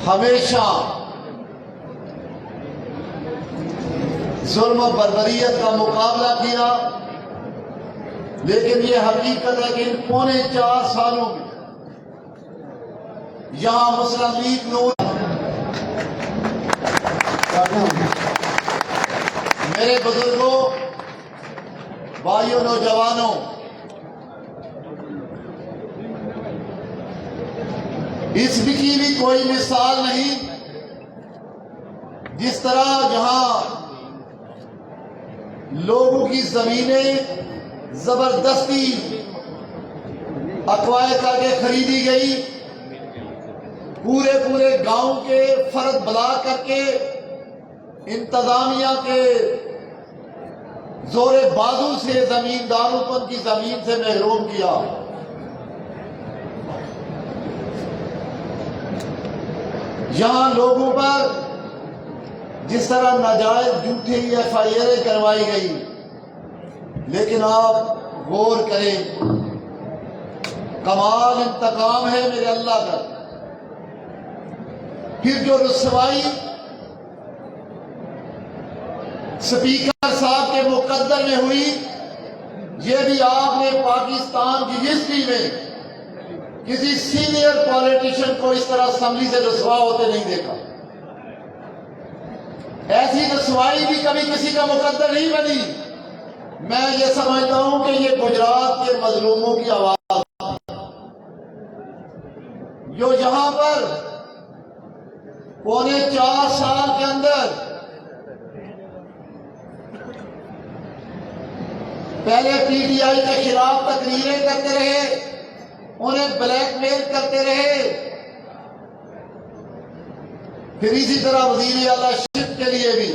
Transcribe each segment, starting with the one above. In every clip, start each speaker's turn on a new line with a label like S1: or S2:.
S1: ہمیشہ ظلم و بربریت کا مقابلہ کیا، لیکن یہ حقیقت ہے کہ ان پونے 4 سالوں میں یہاں مسلم لیگ نون، میرے بزرگوں، بھائیوں، نوجوانوں، اس کی بھی کوئی مثال نہیں جس طرح جہاں لوگوں کی زمینیں زبردستی اقوائے کر کے خریدی گئی، پورے گاؤں کے فرد بلا کر کے انتظامیہ کے زور بازو سے زمینداروں کو ان کی زمین سے محروم کیا۔ یہاں لوگوں پر جس طرح ناجائز جھوٹی FIR کروائی گئی، لیکن آپ غور کریں، کمال انتقام ہے میرے اللہ کا۔ پھر جو رسوائی سپیکر صاحب کے مقدر میں ہوئی، یہ بھی آپ نے پاکستان کی ہسٹری میں کسی سینئر پولیٹیشین کو اس طرح اسمبلی سے رسوا ہوتے نہیں دیکھا۔ ایسی رسوائی بھی کبھی کسی کا مقدر نہیں بنی۔ میں یہ سمجھتا ہوں کہ یہ گجرات کے مظلوموں کی آواز جو یہاں پر پونے 4 سال کے اندر پہلے PTI کے خلاف تقریریں کرتے رہے، انہیں بلیک میل کرتے رہے، پھر اسی طرح وزیر اعلیٰ شپ کے لیے بھی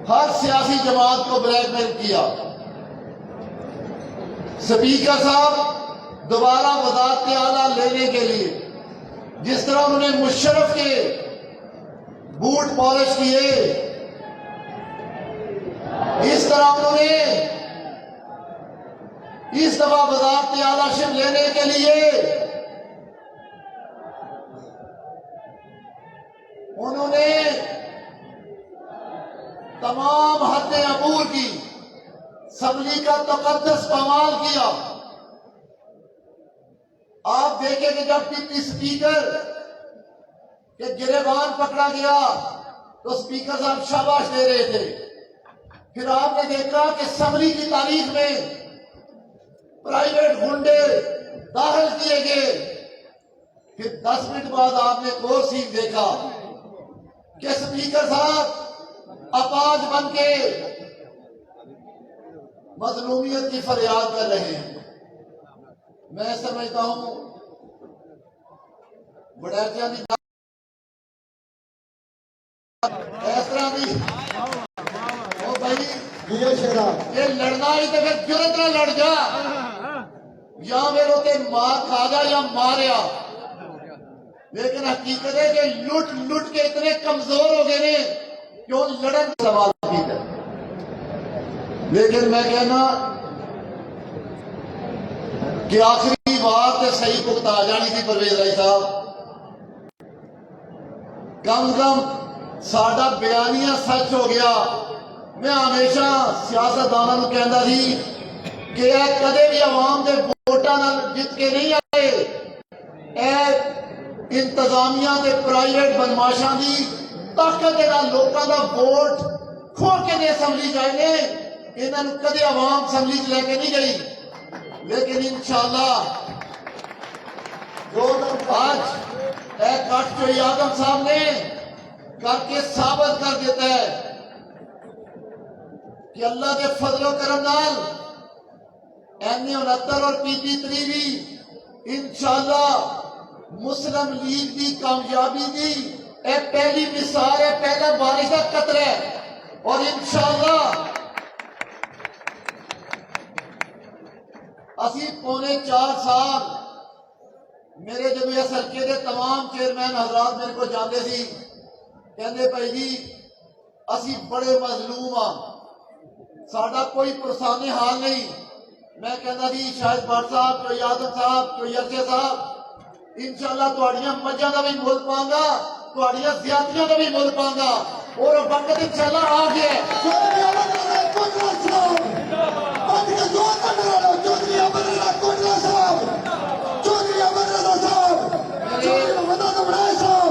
S1: ہر سیاسی جماعت کو بلیک میل کیا۔ سپیکر صاحب دوبارہ وزارت اعلیٰ لینے کے لیے جس طرح انہوں نے مشرف کے بوٹ پالش کیے، اس طرح انہوں نے اس دفعہ وزارت اعلیٰ شپ لینے کے لیے انہوں نے تمام حدیں عبور کی، اسمبلی کا تقدس پامال کیا۔ آپ دیکھیں کہ جب ڈپٹی اسپیکر کے گریبان پکڑا گیا تو اسپیکر صاحب شاباش دے رہے تھے۔ پھر آپ نے دیکھا کہ اسمبلی کی تاریخ میں پرائیویٹ گنڈے داخل کیے گئے۔ پھر 10 منٹ بعد آپ نے ایک اور سین دیکھا کہ اسپیکر صاحب اپاج بن کے مظلومیت کی فریاد کر رہے ہیں۔ میں سمجھتا ہوں وڈیرچا دی اس طرح دی او بھائی یہ لڑنا ہی تو پھر جرت نہ لڑ جا، یا میرے تے مار کھا جا یا ماریا۔ لیکن حقیقت ہے کہ لٹ کے اتنے کمزور ہو گئے نے کہ ان لڑن سوال کی ہے۔ لیکن میں کہنا کہ آخری بات تے صحیح پختہ آ جانی تھی پرویز رائی صاحب، کم کم ساڈا بیانیہ سچ ہو گیا۔ میں ہمیشہ سیاستدانوں کو کہندا سی کہ اے کدے بھی عوام دے ووٹاں نال جت کے نہیں آئے، اے انتظامیہ دے پرائیویٹ بدماشاں دی طاقت دے نال لوکاں دا ووٹ کھو کے دے اسمبلی جائے نے، انہاں نوں کدے عوام اسمبلی چ لے کے نہیں گئی۔ لیکن انشاءاللہ جو آج اے کٹ جو آدم صاحب نے کر کے ثابت کر دیتا ہے کہ اللہ دے فضل و کرم نال MA69 اور PP3 بھی انشاءاللہ مسلم لیگ دی کامیابی دی اے پہلی مثال ہے، پہلا بارش کا قطرہ ہے۔ اور انشاءاللہ اسی پونے 4 سال میرے جب یہ حلقے دے تمام چیئرمین حضرات میرے کو جاندے سی، کہندے بھائی جی اسی بڑے مظلوم ہاں، ساڈا کوئی پرسانی حال نہیں۔ میں کہنا سی شاہد بٹ صاحب، کوئی آدم صاحب، کوئی ارشد صاحب، انشاءاللہ تہاڈیاں مجھاں دا بھی مل پاؤں گا ਤੁਹਾਡੀਆਂ ਜ਼ਿਆਦਤੀਆਂ ਤੋਂ ਵੀ ਮੁੱਲ ਪਾਂਗਾ ਔਰ ਵਕਤ ਇੰਸ਼ਾਅੱਲਾ ਆ ਗਿਆ ਹੈ।
S2: ਚੌਧਰੀ ਅਮਰਨਾਥ ਕੋਟਲਾ ਸਾਹਿਬ ਅੱਜ ਕੇ ਦੋ ਕੰਡਰਾਂ ਚੌਧਰੀ ਅਮਰਨਾਥ ਕੋਟਲਾ ਸਾਹਿਬ ਚੌਧਰੀ ਅਮਰਨਾਥ ਸਾਹਿਬ ਚੌਧਰੀ ਮੁਹੰਮਦ ਅਬਰਾਰ ਸਾਹਿਬ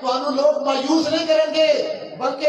S1: ਤੁਹਾਨੂੰ ਲੋਕ ਮਾਯੂਸ ਨਹੀਂ ਕਰਨਗੇ ਬਲਕਿ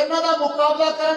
S1: ਇਹਨਾਂ ਦਾ ਮੁਕਾਬਲਾ ਕਰਨ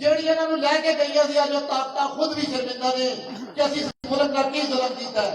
S1: ਜਿਹੜੀ ਇਹਨਾਂ ਨੂੰ ਲੈ ਕੇ ਗਈਆਂ ਸੀ ਅੱਜ ਉਹ ਤਾਕਤਾਂ ਖੁਦ ਵੀ ਸ਼ਰਮਿੰਦਾ ਨੇ ਕਿ ਅਸੀਂ ਇਸ ਮੁਲਕ ਦਾ ਕੀ ਜ਼ੁਲਮ ਕੀਤਾ ਹੈ।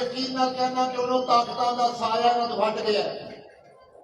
S1: ਯਕੀਨ ਨਾਲ ਕਹਿਣਾ ਕਿ ਉਹਨਾਂ ਤਾਕਤਾਂ ਦਾ ਸਾਇਆ ਇਹਨਾਂ ਨੂੰ ਵੱਢ ਗਿਆ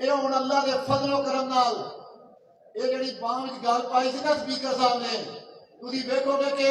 S1: ਇਹ ਹੁਣ ਅੱਲਾ ਦੇ ਫਜ਼ਲ ਕਰਮ ਨਾਲ ਇਹ ਜਿਹੜੀ ਬਾਹ ਵਿੱਚ ਗੱਲ ਪਾਈ ਸੀ ਨਾ ਸਪੀਕਰ ਸਾਹਿਬ ਨੇ ਤੁਸੀਂ ਵੇਖੋਗੇ ਕਿ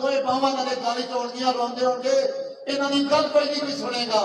S1: ਦੋਏ ਬਾਹਾਂ ਨਾਲ ਗਾਲੀ ਤੋੜਦੀਆਂ ਰੋਂਦੇ ਹੋਣਗੇ ਇਹਨਾਂ ਦੀ ਗੱਲ ਕੋਈ ਨਹੀਂ ਕੋਈ ਸੁਣੇਗਾ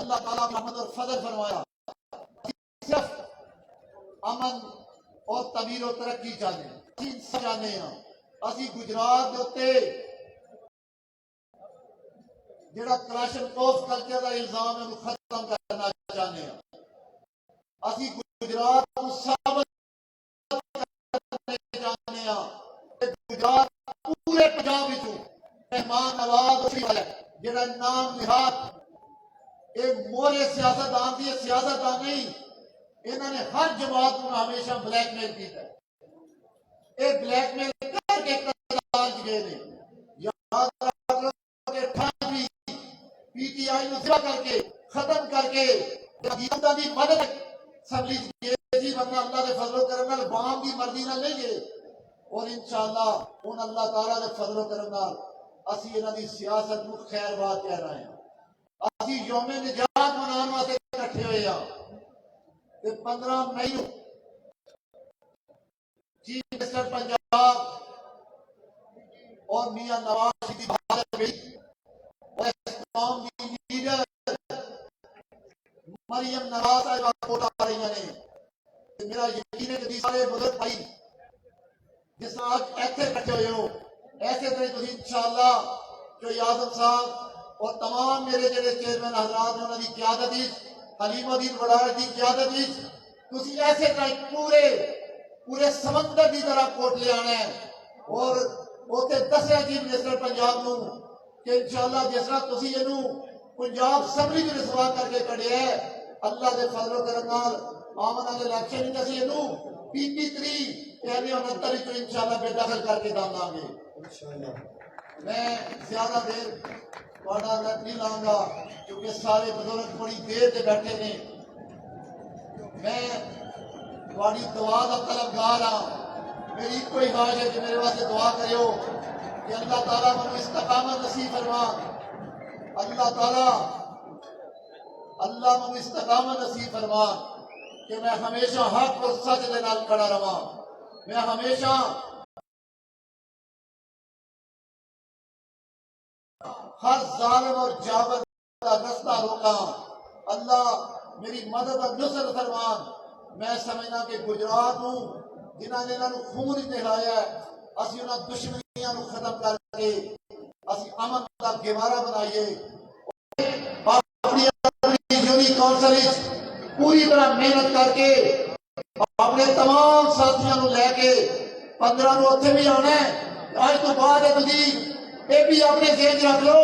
S1: اللہ تعالیٰ رحمت اور فضل فرمایا، صرف امن اور تبیر و ترقی چاہتے ہیں۔ اسی گجرات دے اتے جڑا کلاشن کوف کلچر کا الزام ہے وہ ختم کرنا چاہتے ہیں۔ اسی گجرات کو ثابت کرنا چاہتے ہیں کہ گجرات پورے پنجاب وچوں مہمان نواز ہے جڑا نام نہاد یہ مورے سیاستدان دی سیاستدان نہیں، انہوں نے ہر جماعت کو ہمیشہ بلیک میل کیا ہے۔ یہ بلیک میل کر کے اقتدار گئے نے۔ یاد رکھ لو کہ ٹھانوی پی ٹی آئی نو ذبح کر کے ختم کر کے جدیدہ دی مدد اسمبلی گئے سی، ورنہ اللہ دے فضل و کرم نال عوام دی مرضی نال نہیں گئے۔ اور انشاءاللہ ان اللہ تعالیٰ دے فضل و کرم نال اسی انہاں دی سیاست نو خیر بات کہہ رہے ہیں۔ اسی یوم نجات منانے واسطے اکٹھے ہوئے ہیں کہ 15 مئی نو چیف منسٹر پنجاب اور میاں نواز شریف بھارت گئی اور اس قوم کی لیڈر مریم نواز صاحبہ کوٹ آ رہی ہیں۔ میرا یقین ہے کہ سارے بزرگ بھائی جس طرح آج ایتھے اکٹھے ہوئے ہو ایسے طرح تسی انشاءاللہ جو اعظم صاحب اور تمام میرے جڑے چیئرمین حضرات نے انہوں کی قیادت حلیم الدین وڈال کی قیادت تسی ایسے طرح پورے سمندر کی طرح کوٹ لے آنا ہے اور اوتے دسیا چیف منسٹر پنجاب نو کہ انشاءاللہ جس طرح تسی اینو پنجاب اسمبلی میں رسوا کر کے کڑیا ہے، اللہ دے فضل و کرم نال آمن والے الیکشن وچ اسی اینو 29 کو انشاءاللہ بے دخل کر کے دم دیں گے۔ میں زیادہ دیر تھوڑا وقت نہیں لاؤں گا کیونکہ سارے بزرگ بڑی دیر سے بیٹھے نے۔ میں تھوڑی دعا کا طلبگار ہاں، میری کوئی خواہش ہے کہ میرے واسطے دعا کریو کہ اللہ تعالیٰ مجھے استقامت نصیب فرما، اللہ مجھے استقامت نصیب فرما کہ میں ہمیشہ حق اور سچ دے نال کھڑا رہا، میں ہمیشہ ہر ظالم اور جابر کا رستہ روکا۔ اللہ میری مدد اور نصرت فرمان۔ میں سمجھنا کہ گجرات ہوں جنہوں نے انہوں خون نہلایا ہے، اسی انہوں دشمنیاں نو ختم کر کے اسی امن کا گوارا بنائیے، اپنی یونی کونسل پوری طرح محنت کر کے اپنے تمام ساتھیاں نو لے کے 15 نو اتنے بھی آنا ہے۔ آج تو بعد ہے تسی یہ بھی اپنے ذہن رکھ لو